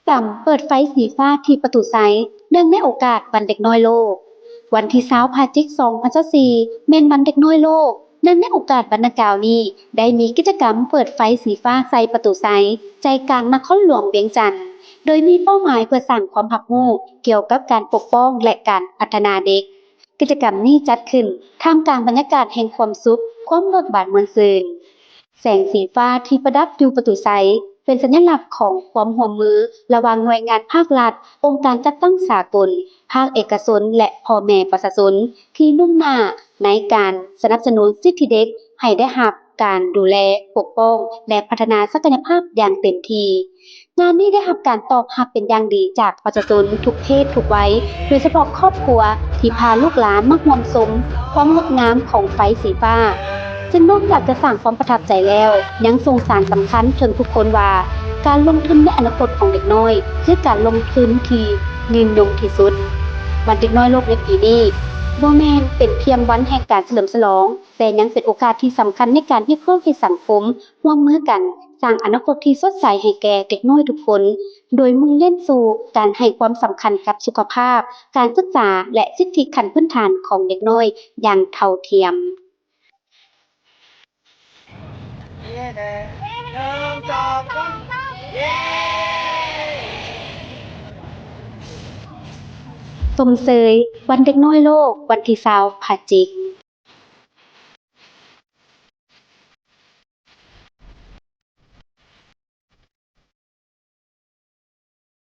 กรรมเปิดไฟสีฟ้าที่ประตูไซต์เนื่องในโอกาสวันเด็กน้อยโลกวันที่20พฤศจิกายน2024แม่นวันเด็กน้อยโลกเนื่องในโอกาสวันดังกล่าวนี้ได้มีกิจกรรมเปิดไฟสีฟ้าใส่ประตูไซต์ใจกลางนครหลวงเวียงจันทน์โดยมีเป้าหมายเพื่อสร้างความรับรู้เกี่ยวกับการปกป้องและการพัฒนาเด็กกิจกรรมนี้จัดขึ้นท่ามกลางบรรยากาศแห่งความสุขความเบิกบานม่วนซื่น แสงสีฟ้าที่ประดับอยู่ประตูไซต์เป็นสัญลักษณ์ของความร่วมมือระหว่างหน่วยงานภาครัฐ องค์การจัดตั้งสากล ภาคเอกชนและพ่อแม่ประชาชนที่มุ่งหน้าในการสนับสนุนสิทธิเด็กให้ได้รับการดูแลปกป้องและพัฒนาศักยภาพอย่างเต็มที่งานนี้ได้รับการตอบรับเป็นอย่างดีจากประชาชนทุกเพศทุกวัยโดยเฉพาะครอบครัวที่พาลูกหลานมาร่วมชมความงดงามของไฟสีฟ้า ซึ่งนอกจากจะสร้างความประทับใจแล้วยังส่งสารสำคัญถึงทุกคนว่าการลงทุนในอนาคตของเด็กน้อยคือการลงทุนที่ยืนยงที่สุดวันเด็กน้อยโลกในปีนี้บ่แม่นเป็นเพียงวันแห่งการเฉลิมฉลองแต่ยังเป็นโอกาสที่สำคัญในการเรียกร้องให้สังคมร่วมมือกันสร้างอนาคตที่สดใสให้แก่เด็กน้อยทุกคนโดยมุ่งเน้นสู่การให้ความสำคัญกับสุขภาพการศึกษาและสิทธิขั้นพื้นฐานของเด็กน้อยอย่างเท่าเทียม สมเสยวันเด็กน้อยโลกวันที่20พฤศจิกายน